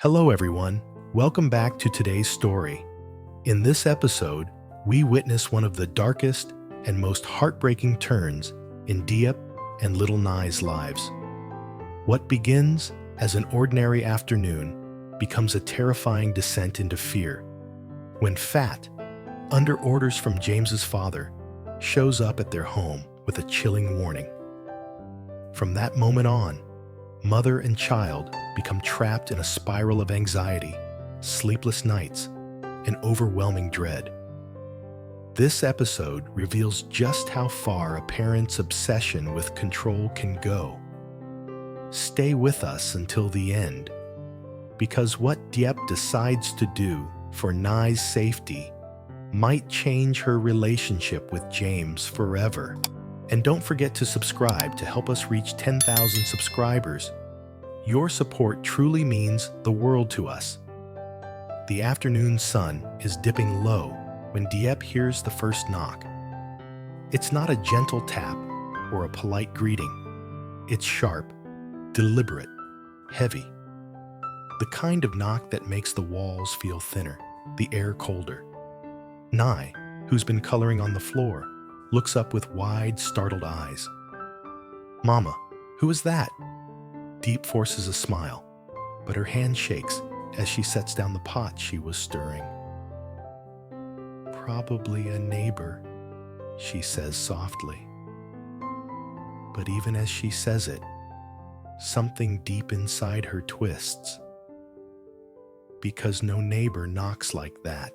Hello, everyone. Welcome back to today's story. In this episode, we witness one of the darkest and most heartbreaking turns in Diep and Little Nhi's lives. What begins as an ordinary afternoon becomes a terrifying descent into fear when Phat, under orders from James's father, shows up at their home with a chilling warning. From that moment on, mother and child become trapped in a spiral of anxiety, sleepless nights, and overwhelming dread. This episode reveals just how far a parent's obsession with control can go. Stay with us until the end, because what Diep decides to do for Nhi's safety might change her relationship with James forever. And don't forget to subscribe to help us reach 10,000 subscribers. Your support truly means the world to us. The afternoon sun is dipping low when Diep hears the first knock. It's not a gentle tap or a polite greeting. It's sharp, deliberate, heavy. The kind of knock that makes the walls feel thinner, the air colder. Nhi, who's been coloring on the floor, looks up with wide, startled eyes. "Mama, who is that?" Diep forces a smile, but her hand shakes as she sets down the pot she was stirring. "Probably a neighbor," she says softly. But even as she says it, something deep inside her twists. Because no neighbor knocks like that.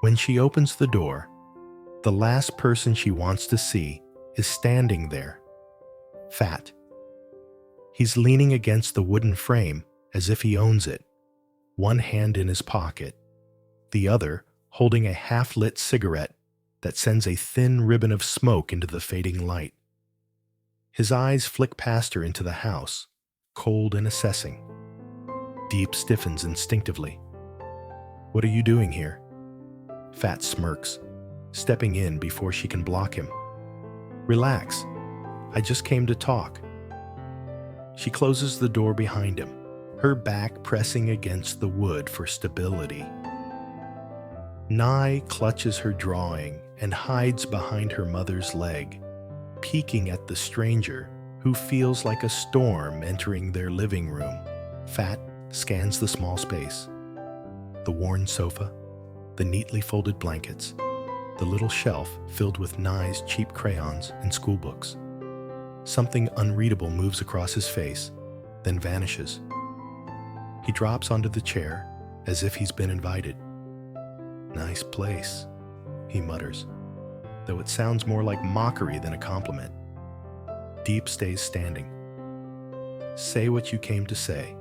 When she opens the door, the last person she wants to see is standing there. Phat. He's leaning against the wooden frame as if he owns it, one hand in his pocket, the other holding a half-lit cigarette that sends a thin ribbon of smoke into the fading light. His eyes flick past her into the house, cold and assessing. Diep stiffens instinctively. "What are you doing here?" Phat smirks, stepping in before she can block him. "Relax. I just came to talk." She closes the door behind him, her back pressing against the wood for stability. Nhi clutches her drawing and hides behind her mother's leg, peeking at the stranger who feels like a storm entering their living room. Phat scans the small space. The worn sofa, the neatly folded blankets, the little shelf filled with Nhi's cheap crayons and schoolbooks. Something unreadable moves across his face, then vanishes. He drops onto the chair as if he's been invited. "Nice place," he mutters, though it sounds more like mockery than a compliment. Diep stays standing. "Say what you came to say."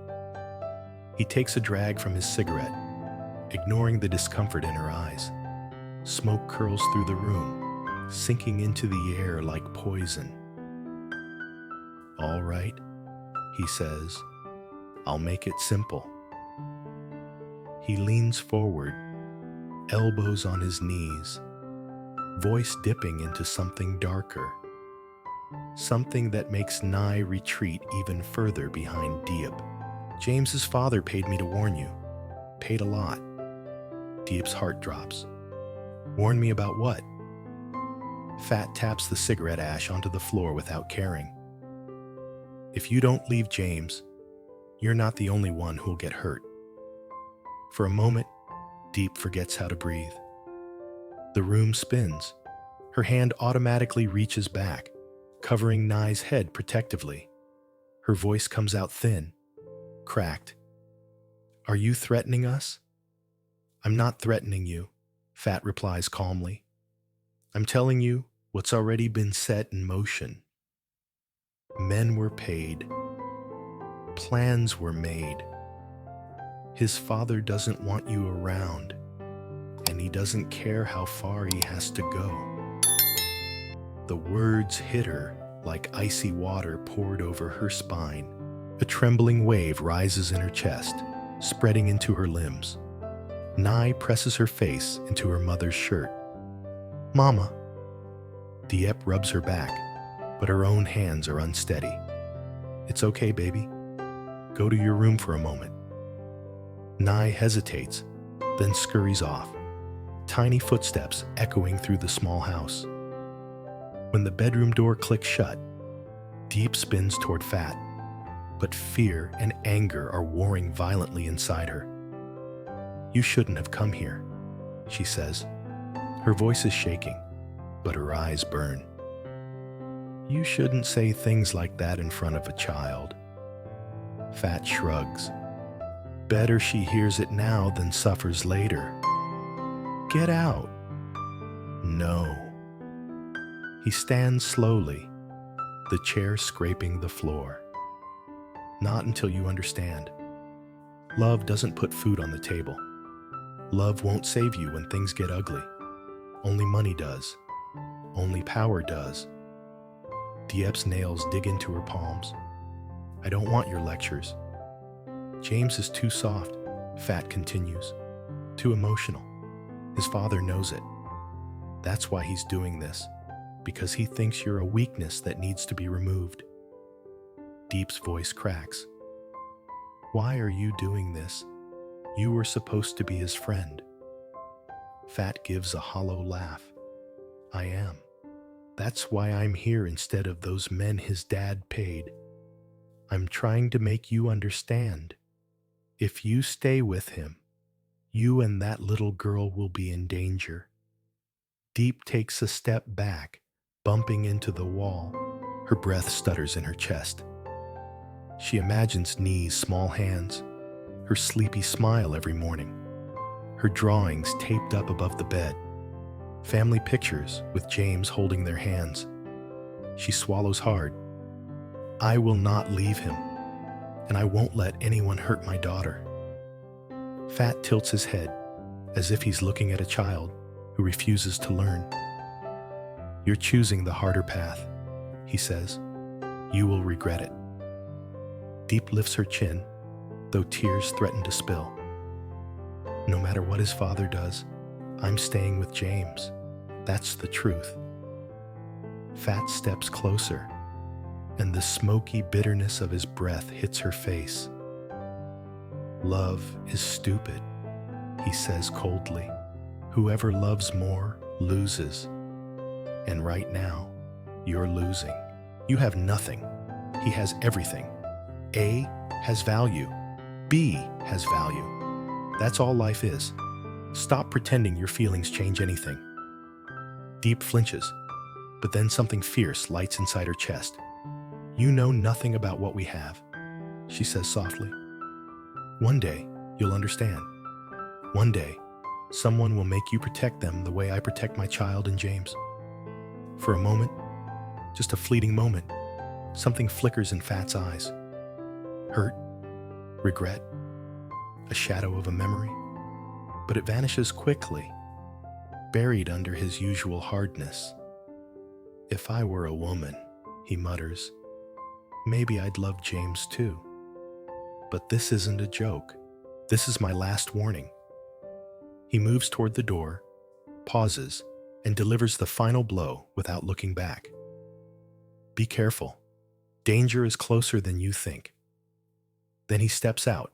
He takes a drag from his cigarette, ignoring the discomfort in her eyes. Smoke curls through the room, sinking into the air like poison. "All right," he says. "I'll make it simple." He leans forward, elbows on his knees, voice dipping into something darker. Something that makes Nhi retreat even further behind Diep. "James's father paid me to warn you. Paid a lot." Diep's heart drops. "Warn me about what?" Phat taps the cigarette ash onto the floor without caring. "If you don't leave James, you're not the only one who'll get hurt." For a moment, Diep forgets how to breathe. The room spins. Her hand automatically reaches back, covering Nhi's head protectively. Her voice comes out thin, cracked. "Are you threatening us?" "I'm not threatening you," Phat replies calmly. "I'm telling you what's already been set in motion. Men were paid. Plans were made. His father doesn't want you around, and he doesn't care how far he has to go." The words hit her like icy water poured over her spine. A trembling wave rises in her chest, spreading into her limbs. Nhi presses her face into her mother's shirt. "Mama." Diep rubs her back, but her own hands are unsteady. "It's okay, baby. Go to your room for a moment." Nhi hesitates, then scurries off, tiny footsteps echoing through the small house. When the bedroom door clicks shut, Diep spins toward Phat, but fear and anger are warring violently inside her. "You shouldn't have come here," she says. Her voice is shaking, but her eyes burn. "You shouldn't say things like that in front of a child." Phat shrugs. "Better she hears it now than suffers later. Get out." "No." He stands slowly, the chair scraping the floor. "Not until you understand. Love doesn't put food on the table. Love won't save you when things get ugly. Only money does. Only power does." Diep's nails dig into her palms. "I don't want your lectures." "James is too soft," Phat continues. "Too emotional. His father knows it. That's why he's doing this, because he thinks you're a weakness that needs to be removed." Diep's voice cracks. "Why are you doing this? You were supposed to be his friend." Phat gives a hollow laugh. "I am. That's why I'm here instead of those men his dad paid. I'm trying to make you understand. If you stay with him, you and that little girl will be in danger." Diep takes a step back, bumping into the wall. Her breath stutters in her chest. She imagines Nhi's small hands, her sleepy smile every morning, her drawings taped up above the bed, family pictures with James holding their hands. She swallows hard. "I will not leave him, and I won't let anyone hurt my daughter." Phat tilts his head, as if he's looking at a child who refuses to learn. "You're choosing the harder path," he says. "You will regret it." Diep lifts her chin, though tears threaten to spill. "No matter what his father does, I'm staying with James. That's the truth." Phat steps closer, and the smoky bitterness of his breath hits her face. "Love is stupid," he says coldly. "Whoever loves more loses. And right now, you're losing. You have nothing. He has everything. A has value. B has value. That's all life is. Stop pretending your feelings change anything." Diep flinches, but then something fierce lights inside her chest. "You know nothing about what we have," she says softly. "One day, you'll understand. One day, someone will make you protect them the way I protect my child and James." For a moment, just a fleeting moment, something flickers in Phat's eyes. Hurt, regret, a shadow of a memory. But it vanishes quickly, buried under his usual hardness. "If I were a woman," he mutters, "maybe I'd love James too. But this isn't a joke. This is my last warning." He moves toward the door, pauses, and delivers the final blow without looking back. "Be careful. Danger is closer than you think." Then he steps out,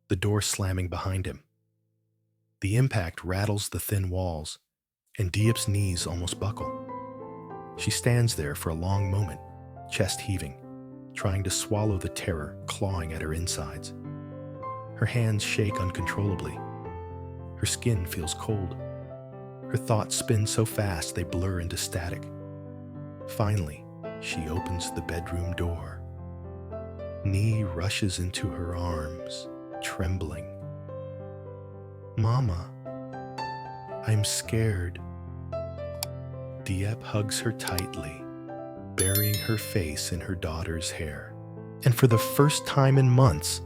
the door slamming behind him. The impact rattles the thin walls, and Diep's knees almost buckle. She stands there for a long moment, chest heaving, trying to swallow the terror clawing at her insides. Her hands shake uncontrollably. Her skin feels cold. Her thoughts spin so fast they blur into static. Finally, she opens the bedroom door. Nhi rushes into her arms, trembling. "Mama, I'm scared." Diep hugs her tightly, burying her face in her daughter's hair. And for the first time in months,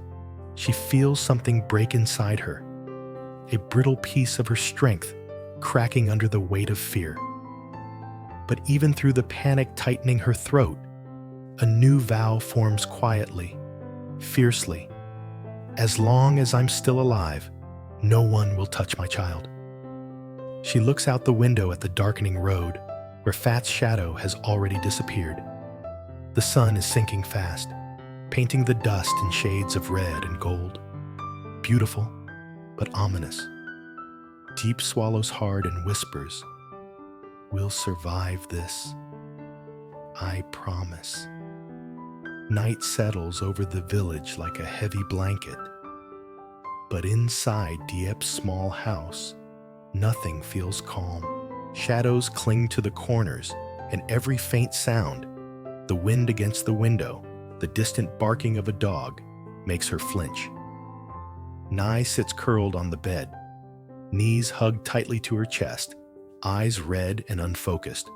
she feels something break inside her, a brittle piece of her strength cracking under the weight of fear. But even through the panic tightening her throat, a new vow forms quietly, fiercely. As long as I'm still alive, no one will touch my child. She looks out the window at the darkening road, where Phat's shadow has already disappeared. The sun is sinking fast, painting the dust in shades of red and gold. Beautiful, but ominous. Diep swallows hard and whispers, "We'll survive this. I promise." Night settles over the village like a heavy blanket. But inside Diep's small house, nothing feels calm. Shadows cling to the corners, and every faint sound, the wind against the window, the distant barking of a dog, makes her flinch. Nhi sits curled on the bed, knees hugged tightly to her chest, eyes red and unfocused.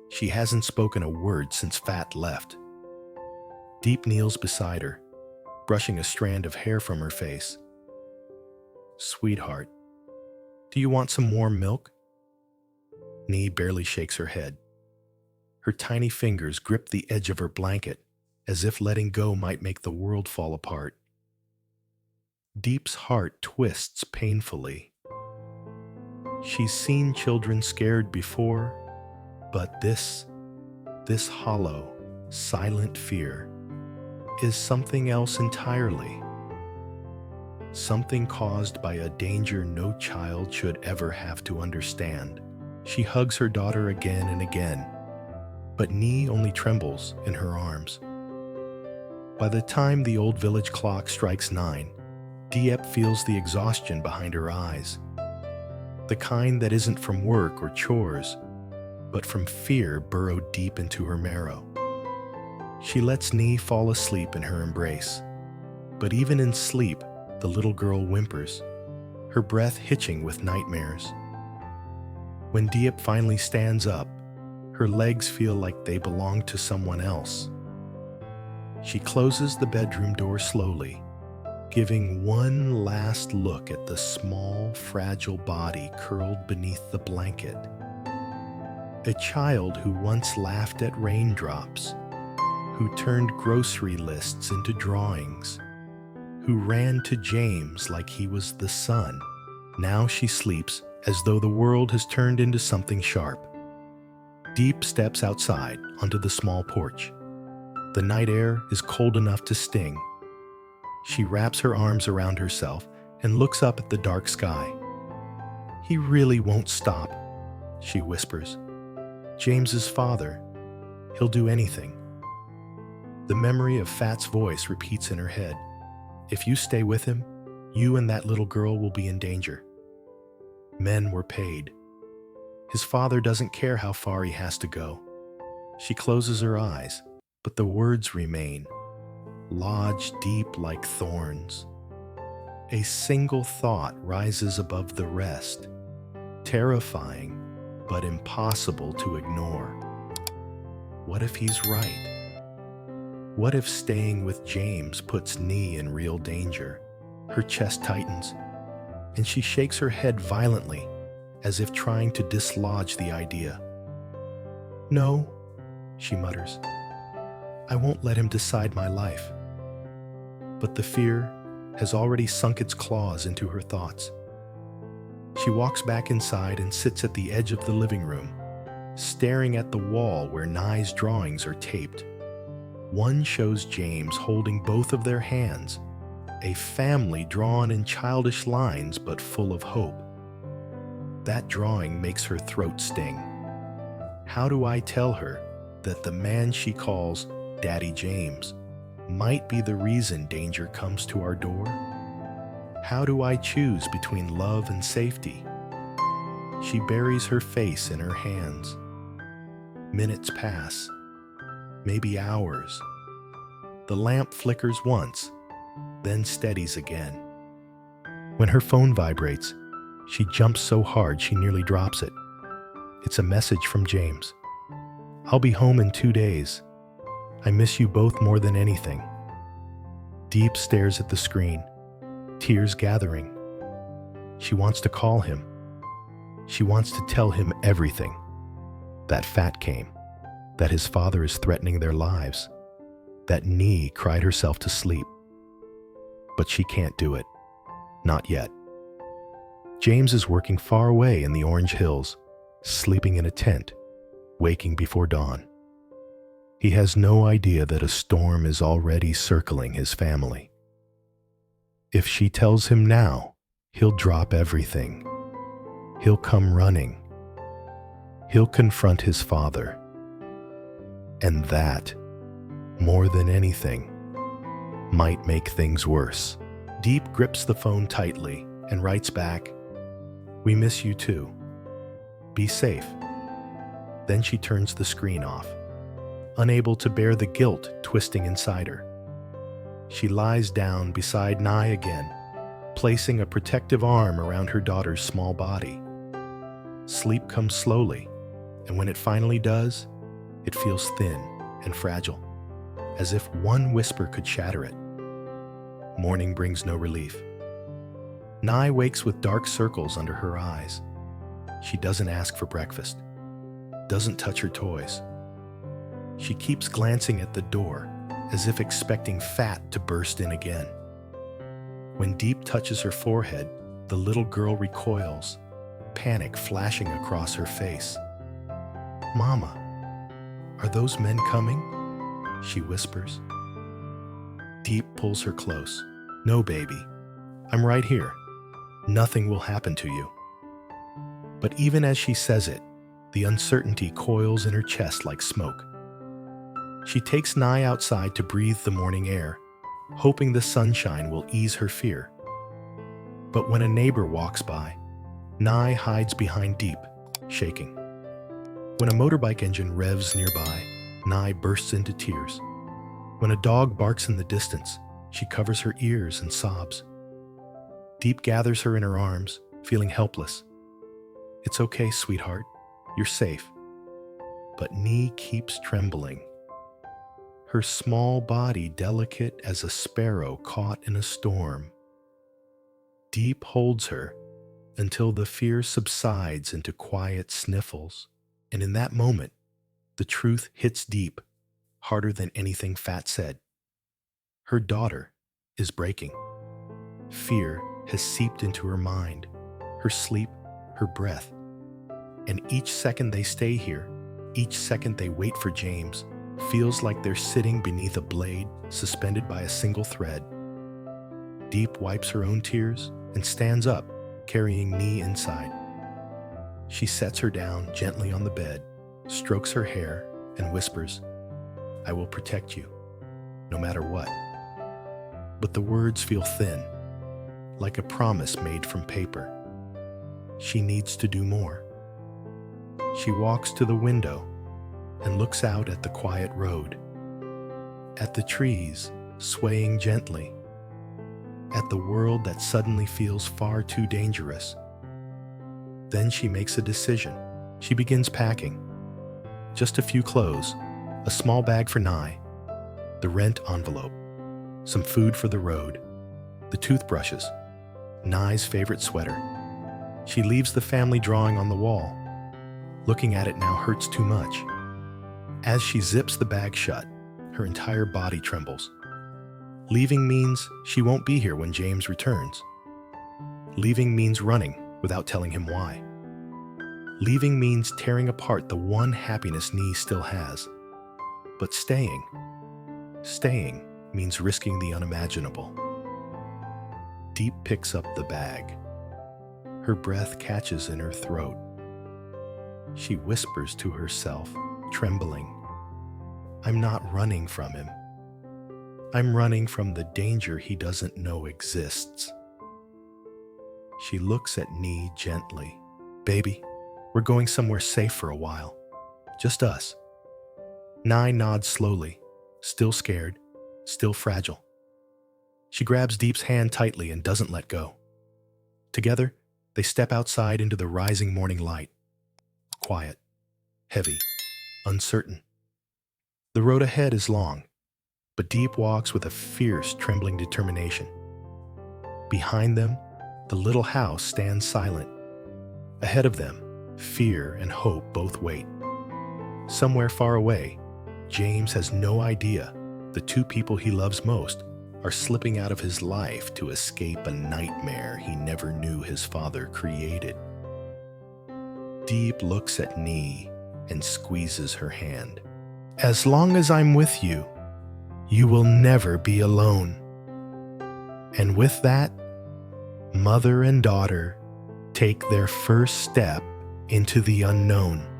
She hasn't spoken a word since Phat left. Diep kneels beside her, brushing a strand of hair from her face. "Sweetheart, do you want some warm milk?" Nhi barely shakes her head. Her tiny fingers grip the edge of her blanket, as if letting go might make the world fall apart. Diep's heart twists painfully. She's seen children scared before, but this hollow, silent fear is something else entirely. Something caused by a danger no child should ever have to understand. She hugs her daughter again and again, but Nhi only trembles in her arms. By the time the old village clock strikes 9, Diep feels the exhaustion behind her eyes. The kind that isn't from work or chores, but from fear burrowed deep into her marrow. She lets Nhi fall asleep in her embrace, but even in sleep, the little girl whimpers, her breath hitching with nightmares. When Diep finally stands up, her legs feel like they belong to someone else. She closes the bedroom door slowly, giving one last look at the small, fragile body curled beneath the blanket. A child who once laughed at raindrops, who turned grocery lists into drawings, who ran to James like he was the sun. Now she sleeps as though the world has turned into something sharp. Diep steps outside onto the small porch. The night air is cold enough to sting. She wraps her arms around herself and looks up at the dark sky. "He really won't stop," she whispers. "James's father. He'll do anything." The memory of Phat's voice repeats in her head. "If you stay with him, you and that little girl will be in danger." Men were paid. His father doesn't care how far he has to go. She closes her eyes, but the words remain, lodged deep like thorns. A single thought rises above the rest, terrifying but impossible to ignore. What if he's right? What if staying with James puts Nhi in real danger? Her chest tightens, and she shakes her head violently, as if trying to dislodge the idea. "No," she mutters. "I won't let him decide my life." But the fear has already sunk its claws into her thoughts. She walks back inside and sits at the edge of the living room, staring at the wall where Nhi's drawings are taped. One shows James holding both of their hands, a family drawn in childish lines but full of hope. That drawing makes her throat sting. How do I tell her that the man she calls Daddy James might be the reason danger comes to our door? How do I choose between love and safety? She buries her face in her hands. Minutes pass, maybe hours. The lamp flickers once, then steadies again. When her phone vibrates, she jumps so hard she nearly drops it. It's a message from James. "I'll be home in 2 days. I miss you both more than anything." Diep stares at the screen, tears gathering. She wants to call him. She wants to tell him everything. That Phat came, that his father is threatening their lives, that Nhi cried herself to sleep. But she can't do it. Not yet. James is working far away in the Orange Hills, sleeping in a tent, waking before dawn. He has no idea that a storm is already circling his family. If she tells him now, He'll drop everything. He'll come running. He'll confront his father. And that, more than anything, might make things worse. Diep grips the phone tightly and writes back, "We miss you too. Be safe." Then she turns the screen off, unable to bear the guilt twisting inside her. She lies down beside Nhi again, placing a protective arm around her daughter's small body. Sleep comes slowly, and when it finally does, it feels thin and fragile, as if one whisper could shatter it. Morning brings no relief. Nhi wakes with dark circles under her eyes. She doesn't ask for breakfast, doesn't touch her toys. She keeps glancing at the door, as if expecting Phat to burst in again. When Diep touches her forehead, the little girl recoils, panic flashing across her face. "Mama, are those men coming?" she whispers. Diep pulls her close. "No, baby. I'm right here. Nothing will happen to you." But even as she says it, the uncertainty coils in her chest like smoke. She takes Nhi outside to breathe the morning air, hoping the sunshine will ease her fear. But when a neighbor walks by, Nhi hides behind Diep, shaking. When a motorbike engine revs nearby, Nhi bursts into tears. When a dog barks in the distance, she covers her ears and sobs. Diep gathers her in her arms, feeling helpless. "It's okay, sweetheart. You're safe." But Nhi keeps trembling. Her small body delicate as a sparrow caught in a storm. Diep holds her until the fear subsides into quiet sniffles, and in that moment, the truth hits Diep harder than anything Phat said. Her daughter is breaking. Fear has seeped into her mind, her sleep, her breath. And each second they stay here, each second they wait for James, feels like they're sitting beneath a blade suspended by a single thread. Diep wipes her own tears and stands up, carrying Nhi inside. She sets her down gently on the bed, strokes her hair, and whispers, "I will protect you, no matter what." But the words feel thin, like a promise made from paper. She needs to do more. She walks to the window and looks out at the quiet road, at the trees swaying gently, at the world that suddenly feels far too dangerous. Then she makes a decision. She begins packing. Just a few clothes, a small bag for Nhi, the rent envelope, some food for the road, the toothbrushes, Nhi's favorite sweater. She leaves the family drawing on the wall. Looking at it now hurts too much. As she zips the bag shut, her entire body trembles. Leaving means she won't be here when James returns. Leaving means running without telling him why. Leaving means tearing apart the one happiness Nhi still has. But staying means risking the unimaginable. Diep picks up the bag. Her breath catches in her throat. She whispers to herself, trembling, "I'm not running from him. I'm running from the danger he doesn't know exists." She looks at Nhi gently. "Baby, we're going somewhere safe for a while. Just us." Nhi nods slowly, still scared, still fragile. She grabs Diep's hand tightly and doesn't let go. Together, they step outside into the rising morning light. Quiet, heavy, uncertain. The road ahead is long, but Diep walks with a fierce, trembling determination. Behind them, the little house stands silent. Ahead of them, fear and hope both wait. Somewhere far away, James has no idea the two people he loves most are slipping out of his life to escape a nightmare he never knew his father created. Diep looks at Nhi and squeezes her hand. "As long as I'm with you, you will never be alone." And with that, mother and daughter take their first step into the unknown.